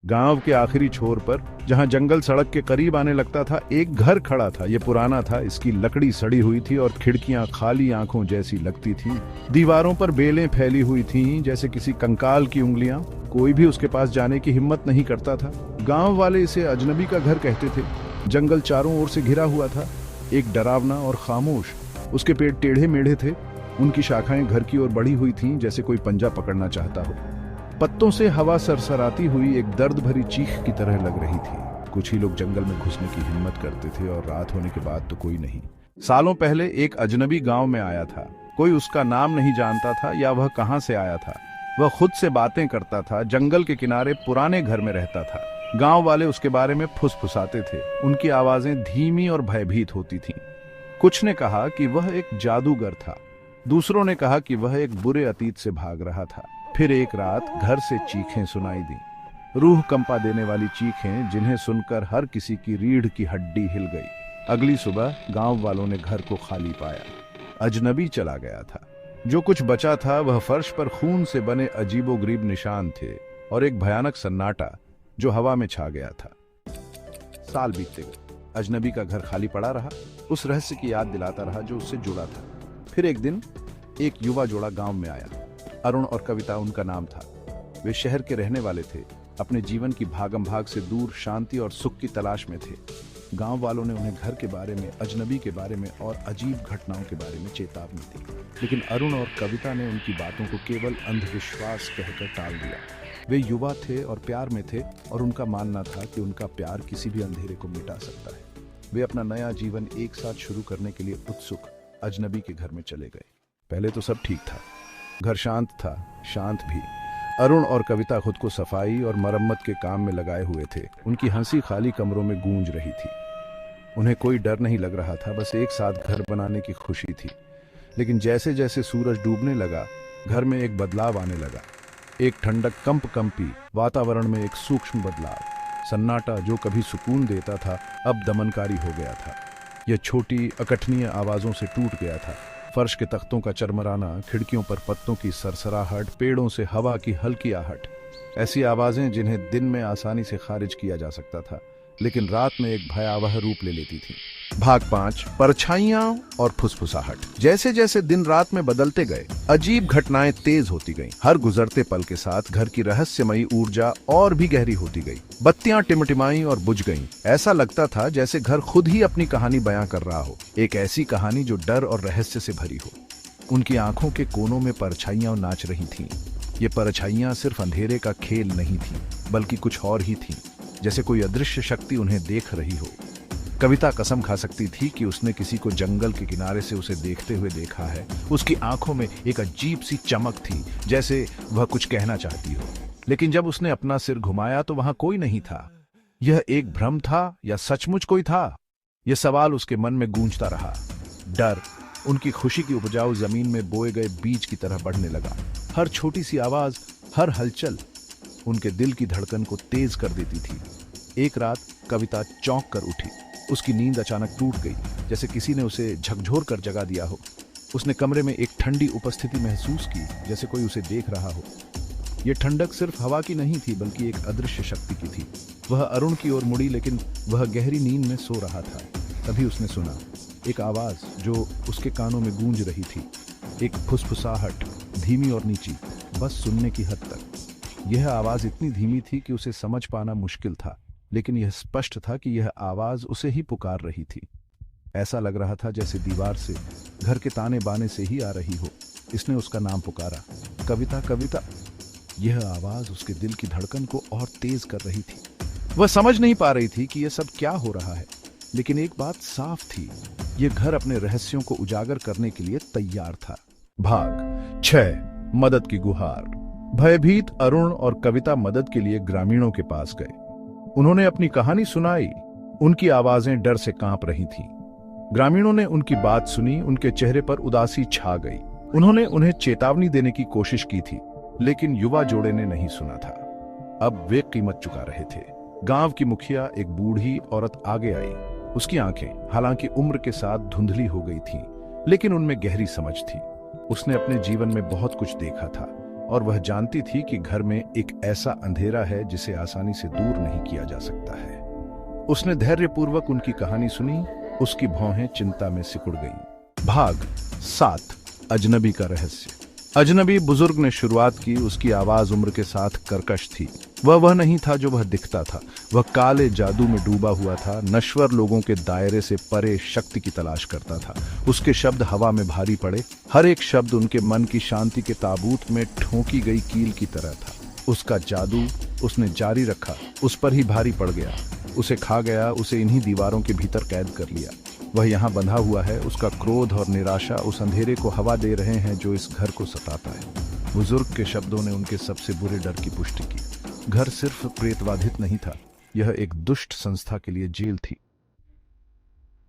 गांव के आखिरी छोर पर, जहां जंगल सड़क के करीब आने लगता था, एक घर खड़ा था। ये पुराना था, इसकी लकड़ी सड़ी हुई थी और खिड़कियां खाली आंखों जैसी लगती थीं। दीवारों पर बेलें फैली हुई थीं, जैसे किसी कंकाल की उंगलियां। कोई भी उसके पास जाने की हिम्मत नहीं करता था। गांव वाले इसे अजनबी का घर कहते थे। जंगल चारों ओर से घिरा हुआ था, एक डरावना और खामोश। उसके पेड़ टेढ़े मेढ़े थे, उनकी शाखाएं घर की ओर बढ़ी हुई थीं, जैसे कोई पंजा पकड़ना चाहता हो। पत्तों से हवा सरसराती हुई एक दर्द भरी चीख की तरह लग रही थी। कुछ ही लोग जंगल में घुसने की हिम्मत करते थे, और रात होने के बाद तो कोई नहीं। सालों पहले एक अजनबी गांव में आया था। कोई उसका नाम नहीं जानता था या वह कहां से आया था। वह खुद से बातें करता था, जंगल के किनारे पुराने घर में रहता था। गांव वाले उसके बारे में फुसफुसाते थे। उनकी आवाजें धीमी और भयभीत होती थीं। कुछ ने कहा कि वह एक जादूगर था, दूसरों ने कहा कि वह एक बुरे अतीत से भाग रहा था। फिर एक रात घर से चीखें सुनाई दी, रूह कंपा देने वाली चीखें, जिन्हें सुनकर हर किसी की रीढ़ की हड्डी हिल गई। अगली सुबह गांव वालों ने घर को खाली पाया। अजनबी चला गया था। जो कुछ बचा था वह फर्श पर खून से बने अजीबोगरीब निशान थे, और एक भयानक सन्नाटा जो हवा में छा गया था। साल बीतते गए, अजनबी का घर खाली पड़ा रहा, उस रहस्य की याद दिलाता रहा जो उससे जुड़ा था। फिर एक दिन एक युवा जोड़ा गांव में आया। अरुण और कविता उनका नाम था। वे शहर के रहने वाले थे, अपने जीवन की भागम भाग से दूर शांति और सुख की तलाश में थे। गांव वालों ने उन्हें घर के बारे में, अजनबी के बारे में और अजीब घटनाओं के बारे में चेतावनी दी, लेकिन अरुण और कविता ने उनकी बातों को केवल अंधविश्वास कहकर टाल दिया। वे युवा थे और प्यार में थे, और उनका मानना था कि उनका प्यार किसी भी अंधेरे को मिटा सकता है। वे अपना नया जीवन एक साथ शुरू करने के लिए उत्सुक अजनबी के घर में चले गए। पहले तो सब ठीक था। घर शांत था, शांत भी। अरुण और कविता खुद को सफाई और मरम्मत के काम में लगाए हुए थे। उनकी हंसी खाली कमरों में गूंज रही थी। उन्हें कोई डर नहीं लग रहा था, बस एक साथ घर बनाने की खुशी थी। लेकिन जैसे जैसे सूरज डूबने लगा, घर में एक बदलाव आने लगा। एक ठंडक कंपी, वातावरण में एक सूक्ष्म बदलाव। सन्नाटा जो कभी सुकून देता था, अब दमनकारी हो गया था। यह छोटी अकथनीय आवाजों से टूट गया था। फर्श के तख्तों का चरमराना, खिड़कियों पर पत्तों की सरसराहट, पेड़ों से हवा की हल्की आहट। ऐसी आवाजें जिन्हें दिन में आसानी से खारिज किया जा सकता था, लेकिन रात में एक भयावह रूप ले लेती थी। भाग 5, परछाइयां और फुसफुसाहट। जैसे जैसे दिन रात में बदलते गए, अजीब घटनाएं तेज होती गईं। हर गुजरते पल के साथ घर की रहस्यमयी ऊर्जा और भी गहरी होती गई। बत्तियां टिमटिमाई और बुझ गईं। ऐसा लगता था जैसे घर खुद ही अपनी कहानी बयां कर रहा हो, एक ऐसी कहानी जो डर और रहस्य से भरी हो। उनकी आंखों के कोनों में परछाइयां नाच रही थीं। ये परछाइयां सिर्फ अंधेरे का खेल नहीं थीं, बल्कि कुछ और ही थीं, जैसे कोई अदृश्य शक्ति उन्हें देख रही हो। कविता कसम खा सकती थी कि उसने किसी को जंगल के किनारे से उसे देखते हुए देखा है। उसकी आंखों में एक अजीब सी चमक थी, जैसे वह कुछ कहना चाहती हो। लेकिन जब उसने अपना सिर घुमाया तो वहां कोई नहीं था। यह एक भ्रम था या सचमुच कोई था? यह सवाल उसके मन में गूंजता रहा। डर उनकी खुशी की उपजाऊ जमीन में बोए गए बीज की तरह बढ़ने लगा। हर छोटी सी आवाज, हर हलचल उनके दिल की धड़कन को तेज कर देती थी। एक रात कविता चौंक कर उठी। उसकी नींद अचानक टूट गई, जैसे किसी ने उसे झकझोर कर जगा दिया हो। उसने कमरे में एक ठंडी उपस्थिति महसूस की, जैसे कोई उसे देख रहा हो। यह ठंडक सिर्फ हवा की नहीं थी, बल्कि एक अदृश्य शक्ति की थी। वह अरुण की ओर मुड़ी, लेकिन वह गहरी नींद में सो रहा था। तभी उसने सुना एक आवाज जो उसके कानों में गूंज रही थी। एक फुसफुसाहट, धीमी और नीची, बस सुनने की हद तक। यह आवाज इतनी धीमी थी कि उसे समझ पाना मुश्किल था, लेकिन यह स्पष्ट था कि यह आवाज उसे ही पुकार रही थी। ऐसा लग रहा था जैसे दीवार से, घर के ताने बाने से ही आ रही हो। इसने उसका नाम पुकारा, कविता, कविता। यह आवाज उसके दिल की धड़कन को और तेज कर रही थी। वह समझ नहीं पा रही थी कि यह सब क्या हो रहा है, लेकिन एक बात साफ थी, यह घर अपने रहस्यों को उजागर करने के लिए तैयार था। भाग 6, मदद की गुहार। भयभीत अरुण और कविता मदद के लिए ग्रामीणों के पास गए। उन्होंने अपनी कहानी सुनाई। उनकी आवाजें डर से कांप रही थीं। ग्रामीणों ने उनकी बात सुनी, उनके चेहरे पर उदासी छा गई। उन्होंने उन्हें चेतावनी देने की कोशिश की थी, लेकिन युवा जोड़े ने नहीं सुना था। अब वे कीमत चुका रहे थे। गांव की मुखिया, एक बूढ़ी औरत आगे आई। उसकी आंखें हालांकि उम्र के साथ धुंधली हो गई थीं, लेकिन उनमें गहरी समझ थी। उसने अपने जीवन में बहुत कुछ देखा था और वह जानती थी कि घर में एक ऐसा अंधेरा है जिसे आसानी से दूर नहीं किया जा सकता है। उसने धैर्यपूर्वक उनकी कहानी सुनी। उसकी भौहें चिंता में सिकुड़ गईं। भाग 7 अजनबी का रहस्य। अजनबी बुजुर्ग ने शुरुआत की। उसकी आवाज उम्र के साथ कर्कश थी। वह नहीं था जो वह दिखता था। वह काले जादू में डूबा हुआ था, नश्वर लोगों के दायरे से परे शक्ति की तलाश करता था। उसके शब्द हवा में भारी पड़े। हर एक शब्द उनके मन की शांति के ताबूत में ठोंकी गई कील की तरह था। उसका जादू उसने जारी रखा, उस पर ही भारी पड़ गया, उसे खा गया, उसे इन्हीं दीवारों के भीतर कैद कर लिया। वह यहाँ बंधा हुआ है। उसका क्रोध और निराशा उस अंधेरे को हवा दे रहे हैं जो इस घर को सताता है। बुजुर्ग के शब्दों ने उनके सबसे बुरे डर की पुष्टि की। घर सिर्फ प्रेतबाधित नहीं था, यह एक दुष्ट संस्था के लिए जेल थी।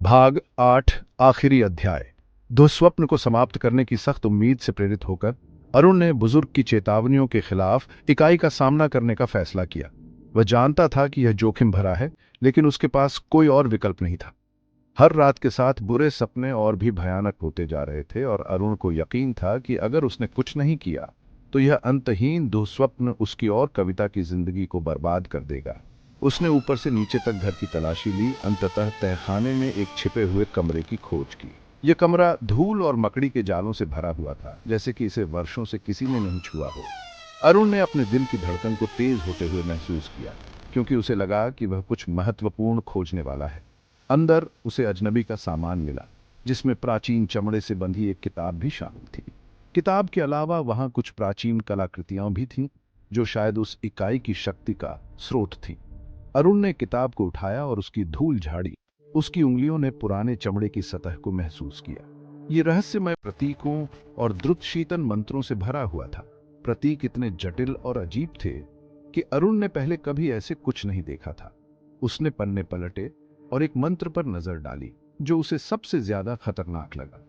भाग 8 आखिरी अध्याय। दुःस्वप्न को समाप्त करने की सख्त उम्मीद से प्रेरित होकर अरुण ने बुजुर्ग की चेतावनियों के खिलाफ इकाई का सामना करने का फैसला किया। वह जानता था कि यह जोखिम भरा है, लेकिन उसके पास कोई और विकल्प नहीं था। हर रात के साथ बुरे सपने और भी भयानक होते जा रहे थे और अरुण को यकीन था कि अगर उसने कुछ नहीं किया तो यह अंतहीन दुःस्वप्न उसकी और कविता की जिंदगी को बर्बाद कर देगा। उसने ऊपर से नीचे तक घर की तलाशी ली। अंततः तहखाने में एक छिपे हुए कमरे की खोज की। यह कमरा धूल और मकड़ी के जालों से भरा हुआ था, जैसे कि इसे वर्षों से किसी ने नहीं छुआ हो। अरुण ने अपने दिल की धड़कन को तेज होते हुए महसूस किया, क्योंकि उसे लगा कि वह कुछ महत्वपूर्ण खोजने वाला है। अंदर उसे अजनबी का सामान मिला, जिसमें प्राचीन चमड़े से बंधी एक किताब भी शामिल थी। किताब के अलावा वहां कुछ प्राचीन कलाकृतियां भी थीं, जो शायद उस इकाई की शक्ति का स्रोत थीं। अरुण ने किताब को उठाया और उसकी धूल झाड़ी। उसकी उंगलियों ने पुराने चमड़े की सतह को महसूस किया। ये रहस्यमय प्रतीकों और द्रुतशीतन मंत्रों से भरा हुआ था। प्रतीक इतने जटिल और अजीब थे कि अरुण ने पहले कभी ऐसे कुछ नहीं देखा था। उसने पन्ने पलटे और एक मंत्र पर नजर डाली, जो उसे सबसे ज्यादा खतरनाक लगा।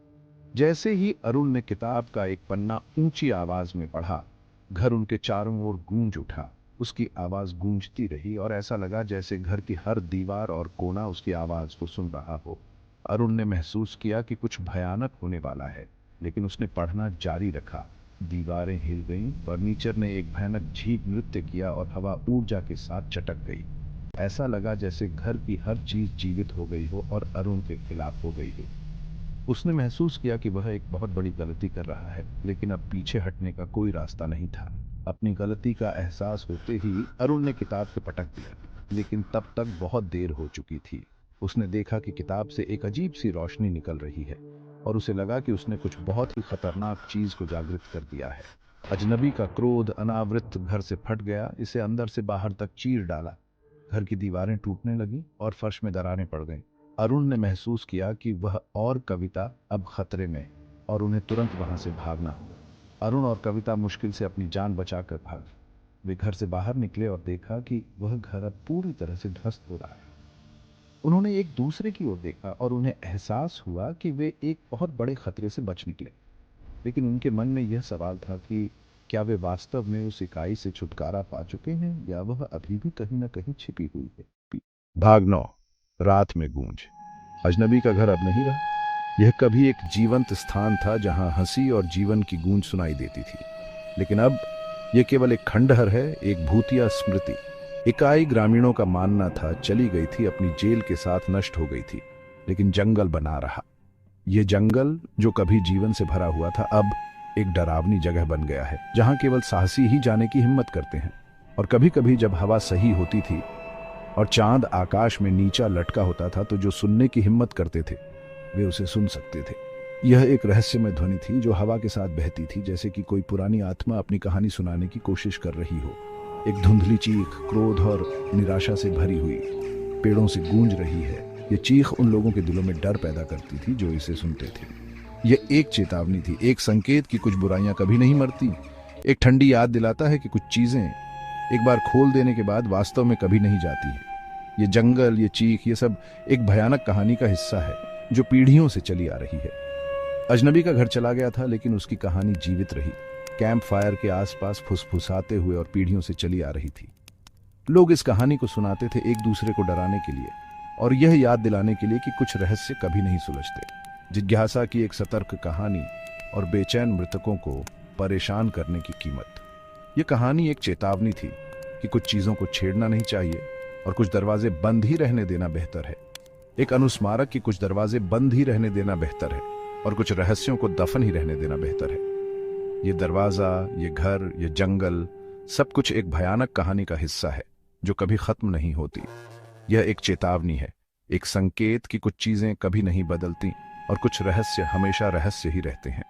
जैसे ही अरुण ने किताब का एक पन्ना ऊंची आवाज में पढ़ा, घर उनके चारों ओर गूंज उठा। उसकी आवाज गूंजती रही और ऐसा लगा जैसे घर की हर दीवार और कोना उसकी आवाज को सुन रहा हो। अरुण ने महसूस किया कि कुछ भयानक होने वाला है, लेकिन उसने पढ़ना जारी रखा। दीवारें हिल गईं, फर्नीचर ने एक भयानक झींक नृत्य किया और हवा ऊर्जा के साथ चटक गई। ऐसा लगा जैसे घर की हर चीज जीवित हो गई हो और अरुण के खिलाफ हो गई हो। उसने महसूस किया कि वह एक बहुत बड़ी गलती कर रहा है, लेकिन अब पीछे हटने का कोई रास्ता नहीं था। अपनी गलती का एहसास होते ही अरुण ने किताब से पटक दिया, लेकिन तब तक बहुत देर हो चुकी थी। उसने देखा कि किताब से एक अजीब सी रोशनी निकल रही है और उसे लगा कि उसने कुछ बहुत ही खतरनाक चीज को जागृत कर दिया है। अजनबी का क्रोध अनावृत घर से फट गया, इसे अंदर से बाहर तक चीर डाला। घर की दीवारें टूटने लगी और फर्श में दरारें पड़ गईं। अरुण ने महसूस किया कि वह और कविता अब खतरे में और उन्हें तुरंत वहां से भागना होगा। अरुण और कविता मुश्किल से अपनी जान बचाकर भागे। वे घर से बाहर निकले और देखा कि वह घर अब पूरी तरह से ध्वस्त हो रहा है। उन्होंने एक दूसरे की ओर देखा और उन्हें एहसास हुआ कि वे एक बहुत बड़े खतरे से बच निकले। लेकिन उनके मन में यह सवाल था कि क्या वे वास्तव में उस इकाई से छुटकारा पा चुके हैं या वह अभी भी कहीं न कहीं छिपी हुई है। भाग 9 रात में गूंज। अजनबी का घर अब नहीं रहा। यह कभी एक जीवंत स्थान था जहां हंसी और जीवन की गूंज सुनाई देती थी, लेकिन अब यह केवल एक खंडहर है, एक भूतिया स्मृति। इकाई ग्रामीणों का मानना था चली गई थी, अपनी जेल के साथ नष्ट हो गई थी, लेकिन जंगल बना रहा। यह जंगल जो कभी जीवन से भरा हुआ था, अब एक डरावनी जगह बन गया है, जहां केवल साहसी ही जाने की हिम्मत करते हैं। और कभी कभी जब हवा सही होती थी और चांद आकाश में नीचा लटका होता था, तो जो सुनने की हिम्मत करते थे वे उसे सुन सकते थे। यह एक रहस्यमय ध्वनि थी जो हवा के साथ बहती थी, जैसे कि कोई पुरानी आत्मा अपनी कहानी सुनाने की कोशिश कर रही हो। एक धुंधली चीख, क्रोध और निराशा से भरी हुई, पेड़ों से गूंज रही है। यह चीख उन लोगों के दिलों में डर पैदा करती थी जो इसे सुनते थे। यह एक चेतावनी थी, एक संकेत कि कुछ बुराइयां कभी नहीं मरती। एक ठंडी याद दिलाता है कि कुछ चीजें एक बार खोल देने के बाद वास्तव में कभी नहीं जाती है। ये जंगल, ये चीख, ये सब एक भयानक कहानी का हिस्सा है जो पीढ़ियों से चली आ रही है। अजनबी का घर चला गया था, लेकिन उसकी कहानी जीवित रही। कैंप फायर के आसपास फुसफुसाते हुए और पीढ़ियों से चली आ रही थी। लोग इस कहानी को सुनाते थे, एक दूसरे को डराने के लिए और यह याद दिलाने के लिए कि कुछ रहस्य कभी नहीं सुलझते। जिज्ञासा की एक सतर्क कहानी और बेचैन मृतकों को परेशान करने की कीमत। ये कहानी एक चेतावनी थी कि कुछ चीजों को छेड़ना नहीं चाहिए और कुछ दरवाजे बंद ही रहने देना बेहतर है। एक अनुस्मारक कि कुछ दरवाजे बंद ही रहने देना बेहतर है और कुछ रहस्यों को दफन ही रहने देना बेहतर है। ये दरवाजा, ये घर, ये जंगल, सब कुछ एक भयानक कहानी का हिस्सा है जो कभी खत्म नहीं होती। यह एक चेतावनी है, एक संकेत कि कुछ चीजें कभी नहीं बदलती और कुछ रहस्य हमेशा रहस्य ही रहते हैं।